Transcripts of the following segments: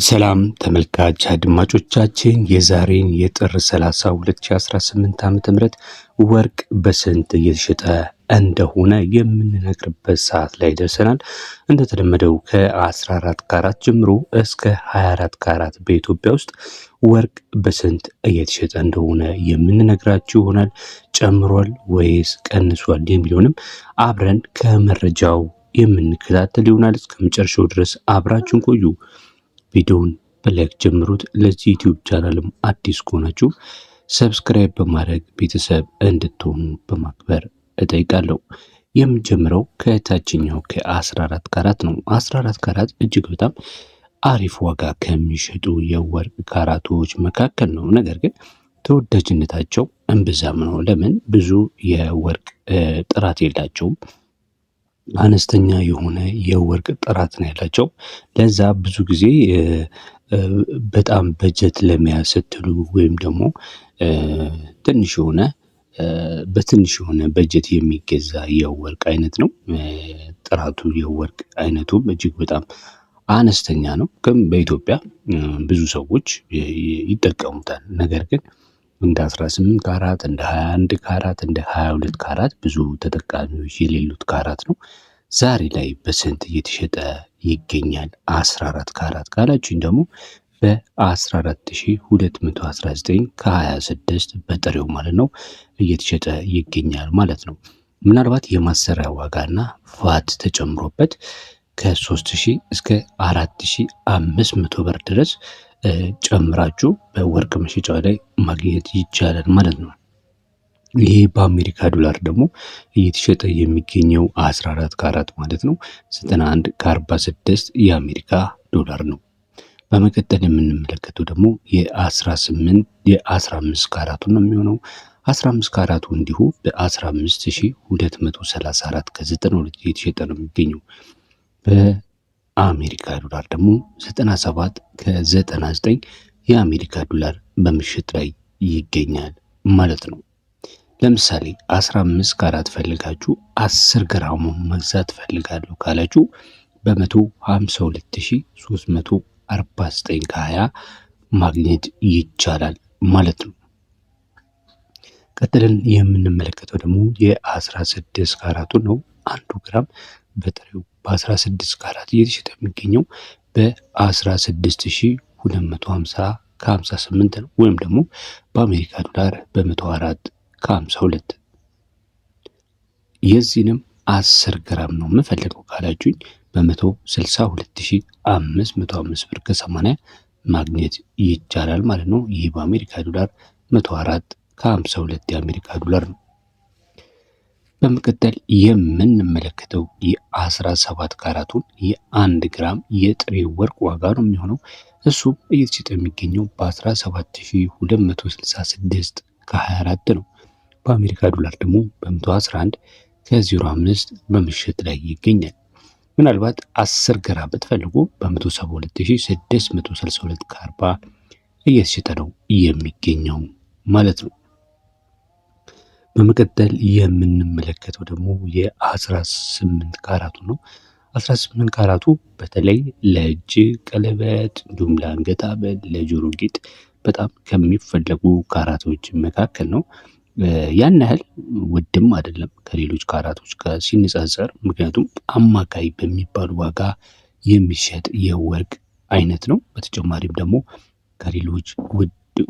ሰላም ተመልካች አድማጮቻችን የዛሬን የጥር 30 2018 ዓ.ም ወርቅ በስንት እየተሸጠ እንደሆነ የምንነግርበት ሰዓት ላይ ደርሰናል። እንደተለመደው ከ14 ካራት ጀምሮ እስከ 24 ካራት በኢትዮጵያ ውስጥ ወርቅ በስንት እየተሸጠ እንደሆነ የምንነግራችሁ ይሆናል። ጨምሯል ወይስ ቀንሷል የሚለውንም አብረን ከመረጃው የምንከታተል ይሆናል። እስከ መጨረሻው ድረስ አብራችሁን ቆዩ። ቪዲዮውን በላይክ ጀምሩት። ለዚህ ዩቲዩብ ቻናልም አዲስ ከሆናችሁ ሰብስክራይብ በማድረግ ቤተሰብ እንድትሆኑ በማክበር እጠይቃለሁ። የምንጀምረው ከታችኛው ከ14 ካራት ነው። 14 ካራት እጅግ በጣም አሪፍ ዋጋ ከሚሸጡ የወርቅ ካራቶች መካከል ነው። ነገር ግን ተወዳጅነታቸው እምብዛም ነው። ለምን? ብዙ የወርቅ ጥራት የላቸውም። አነስተኛ የሆነ የወርቅ ጥራት ነው ያላቸው። ለዛ ብዙ ጊዜ በጣም በጀት ለመያዝ ስትሉ ወይም ደግሞ ትንሽ የሆነ በትንሽ የሆነ በጀት የሚገዛ የወርቅ አይነት ነው። ጥራቱ የወርቅ አይነቱም እጅግ በጣም አነስተኛ ነው። ግን በኢትዮጵያ ብዙ ሰዎች ይጠቀሙታል። ነገር ግን እንደ 18 ካራት፣ እንደ 21 ካራት፣ እንደ 22 ካራት ብዙ ተጠቃሚዎች የሌሉት ካራት ነው። ዛሬ ላይ በስንት እየተሸጠ ይገኛል? 14 ካራት ካላችሁኝ ደግሞ በ14219 ከ26 በጥሬው ማለት ነው እየተሸጠ ይገኛል ማለት ነው። ምናልባት የማሰሪያ ዋጋና ቫት ተጨምሮበት ከ3000 እስከ 4500 ብር ድረስ ጨምራችሁ በወርቅ መሸጫ ላይ ማግኘት ይቻላል ማለት ነው። ይሄ በአሜሪካ ዶላር ደግሞ እየተሸጠ የሚገኘው 14 ካራት ማለት ነው 91 ከ46 የአሜሪካ ዶላር ነው። በመቀጠል የምንመለከተው ደግሞ የ15 ካራቱን ነው የሚሆነው። 15 ካራቱ እንዲሁ በ15234 ከ92 እየተሸጠ ነው የሚገኘው። በአሜሪካ ዶላር ደግሞ 97 ከ99 የአሜሪካ ዶላር በምሽት ላይ ይገኛል ማለት ነው። ለምሳሌ 15 ካራት ፈልጋችሁ 10 ግራሙ መግዛት ፈልጋለሁ ካላችሁ በ152349 ከ20 ማግኘት ይቻላል ማለት ነው። ቀጥለን የምንመለከተው ደግሞ የ16 ካራቱን ነው። 1 ግራም በጥሬው በ16 ካራት እየተሸጠ የሚገኘው በ16250 ከ58 ነው። ወይም ደግሞ በአሜሪካ ዶላር በ104 ከ52። የዚህንም 10 ግራም ነው የምፈልገው ካላችሁኝ በ162505 ብር ከ80 ማግኘት ይቻላል ማለት ነው። ይህ በአሜሪካ ዶላር 104 ከ52 የአሜሪካ ዶላር ነው። በመቀጠል የምንመለከተው የ17 ካራቱን የ1 ግራም የጥሬ ወርቅ ዋጋ ነው የሚሆነው። እሱም እየተሸጠ የሚገኘው በ17266 ከ24 ነው። በአሜሪካ ዶላር ደግሞ በ111 ከ05 በምሽት ላይ ይገኛል። ምናልባት 10 ግራም ብትፈልጉ በ172662 ከ40 እየተሸጠ ነው የሚገኘው ማለት ነው። በመቀጠል የምንመለከተው ደግሞ የ18 ካራቱ ነው። 18 ካራቱ በተለይ ለእጅ ቀለበት እንዲሁም ለአንገት ሐብል፣ ለጆሮ ጌጥ በጣም ከሚፈለጉ ካራቶች መካከል ነው። ያን ያህል ውድም አይደለም ከሌሎች ካራቶች ጋር ሲነጻጸር። ምክንያቱም አማካይ በሚባል ዋጋ የሚሸጥ የወርቅ አይነት ነው። በተጨማሪም ደግሞ ከሌሎች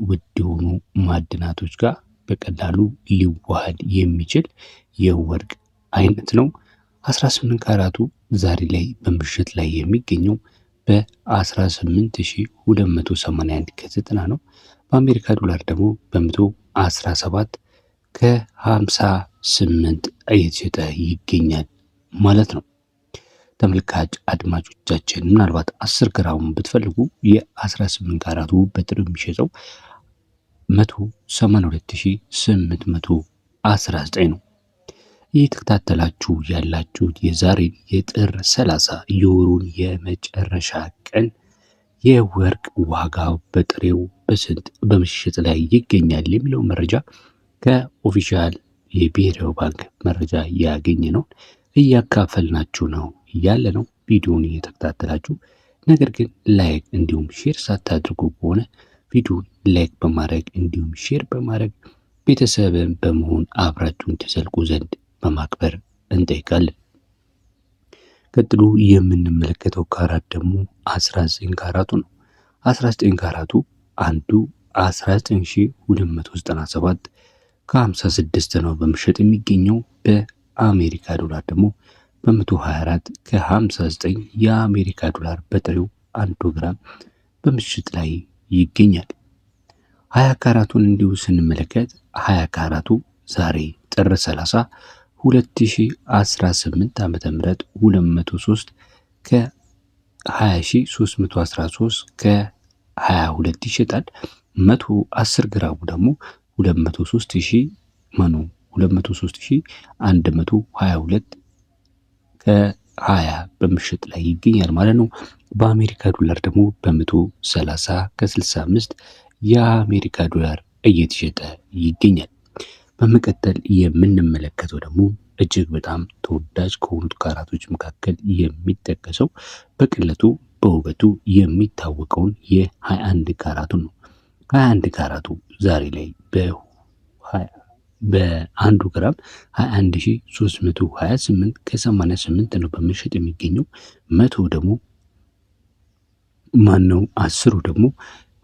ውድ የሆኑ ማዕድናቶች ጋር በቀላሉ ሊዋሃድ የሚችል የወርቅ አይነት ነው። 18 ካራቱ ዛሬ ላይ በምሽት ላይ የሚገኘው በ18281 ከ90 ነው። በአሜሪካ ዶላር ደግሞ በ117 ከ58 እየተሸጠ ይገኛል ማለት ነው። ተመልካች አድማጮቻችን ምናልባት 10 ግራም ብትፈልጉ የ18 ካራቱ በጥሬው የሚሸጠው 182819 ነው። እየተከታተላችሁ ያላችሁት የዛሬን የጥር 30 የወሩን የመጨረሻ ቀን የወርቅ ዋጋው በጥሬው በስንት በምሽት ላይ ይገኛል የሚለው መረጃ ከኦፊሻል የብሔራዊ ባንክ መረጃ ያገኘ ነው እያካፈልናችሁ ነው ያለ ነው። ቪዲዮውን እየተከታተላችሁ ነገር ግን ላይክ እንዲሁም ሼር ሳታድርጉ ከሆነ ቪዲዮን ላይክ በማድረግ እንዲሁም ሼር በማድረግ ቤተሰብን በመሆን አብራችሁን ተዘልቁ ዘንድ በማክበር እንጠይቃለን። ቀጥሎ የምንመለከተው ካራት ደግሞ 19 ካራቱ ነው። 19 ካራቱ አንዱ 19297 ከ56 ነው በመሸጥ የሚገኘው። በአሜሪካ ዶላር ደግሞ በ124 ከ59 የአሜሪካ ዶላር በጥሬው 1 ግራም በምሽት ላይ ይገኛል። 20 ካራቱን እንዲሁ ስንመለከት 20 ካራቱ ዛሬ ጥር 30 2018 ዓ.ም 203 ከ20313 ከ22 ይሸጣል። 110 ግራሙ ደግሞ 203122 ከ20 በምሽት ላይ ይገኛል ማለት ነው። በአሜሪካ ዶላር ደግሞ በ130 ከ65 የአሜሪካ ዶላር እየተሸጠ ይገኛል። በመቀጠል የምንመለከተው ደግሞ እጅግ በጣም ተወዳጅ ከሆኑት ካራቶች መካከል የሚጠቀሰው በቅለቱ በውበቱ የሚታወቀውን የ21 ካራቱን ነው። 21 ካራቱ ዛሬ ላይ በ1 ግራም 21328 ከ88 ነው በመሸጥ የሚገኘው። አስሩ ደግሞ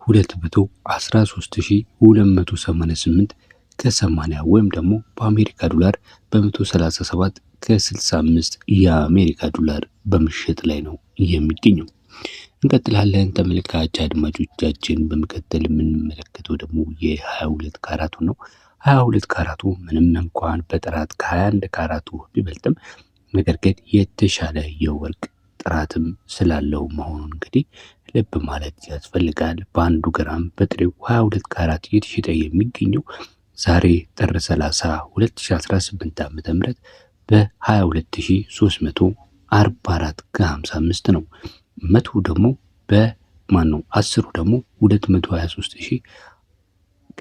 213288 ከ80 ወይም ደግሞ በአሜሪካ ዶላር በ137 ከ65 የአሜሪካ ዶላር በምሽት ላይ ነው የሚገኘው። እንቀጥላለን ተመልካች አድማጮቻችን። በመቀጠል የምንመለከተው ደግሞ የ22 ካራቱ ነው። 22 ካራቱ ምንም እንኳን በጥራት ከ21 ካራቱ ቢበልጥም ነገር ግን የተሻለ የወርቅ ጥራትም ስላለው መሆኑን እንግዲህ ልብ ማለት ያስፈልጋል። በ1 ግራም በጥሬው 22 ካራት እየተሸጠ የሚገኘው ዛሬ ጥር 30 2018 ዓ.ም በ22344 ከ55 ነው። መቶ ደግሞ አስሩ ደግሞ 223000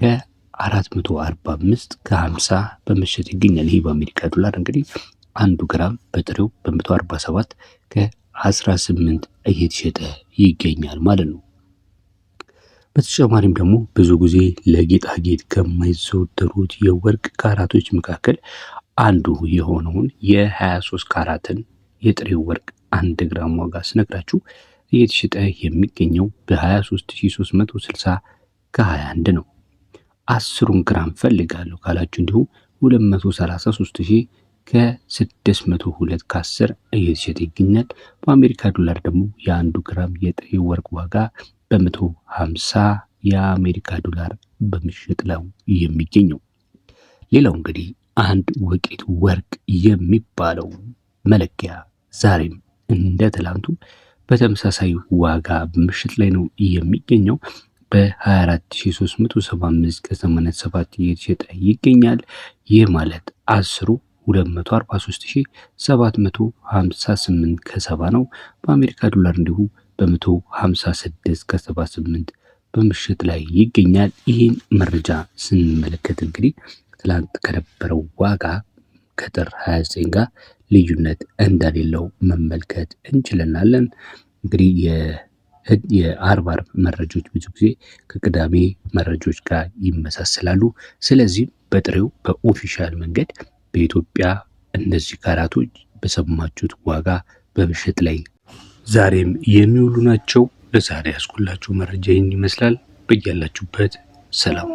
ከ445 ከ50 በመሸጥ ይገኛል። ይህ በአሜሪካ ዶላር እንግዲህ 1 ግራም በጥሬው በ147 ከ18 እየተሸጠ ይገኛል ማለት ነው። በተጨማሪም ደግሞ ብዙ ጊዜ ለጌጣጌጥ ከማይዘወተሩት የወርቅ ካራቶች መካከል አንዱ የሆነውን የ23 ካራትን የጥሬው ወርቅ 1 ግራም ዋጋ ስነግራችሁ እየተሸጠ የሚገኘው በ23360 ከ21 ነው። 10 ግራም ፈልጋለሁ ካላችሁ እንዲሁ 233000 ከ602 ከ10 እየተሸጠ ይገኛል። በአሜሪካ ዶላር ደግሞ የ1 ግራም የጥሬው ወርቅ ዋጋ በ150 የአሜሪካ ዶላር በመሸጥ ላይ የሚገኘው። ሌላው እንግዲህ አንድ ወቄት ወርቅ የሚባለው መለኪያ ዛሬም እንደ ትላንቱ በተመሳሳይ ዋጋ በምሽት ላይ ነው የሚገኘው። በ24375 ከ87 እየተሸጠ ይገኛል። ይህ ማለት 10ሩ 243758 ከ70 ነው። በአሜሪካ ዶላር እንዲሁ በ156 ከ78 በምሽት ላይ ይገኛል። ይህን መረጃ ስንመለከት እንግዲህ ትላንት ከነበረው ዋጋ ከጥር 29 ጋር ልዩነት እንደሌለው መመልከት እንችላለን። እንግዲህ የአርብ መረጃዎች ብዙ ጊዜ ከቅዳሜ መረጃዎች ጋር ይመሳሰላሉ። ስለዚህም በጥሬው በኦፊሻል መንገድ በኢትዮጵያ እነዚህ ካራቶች በሰማችሁት ዋጋ በምሽት ላይ ዛሬም የሚውሉ ናቸው። ለዛሬ ያስኩላችሁ መረጃ ይህን ይመስላል። በያላችሁበት ሰላም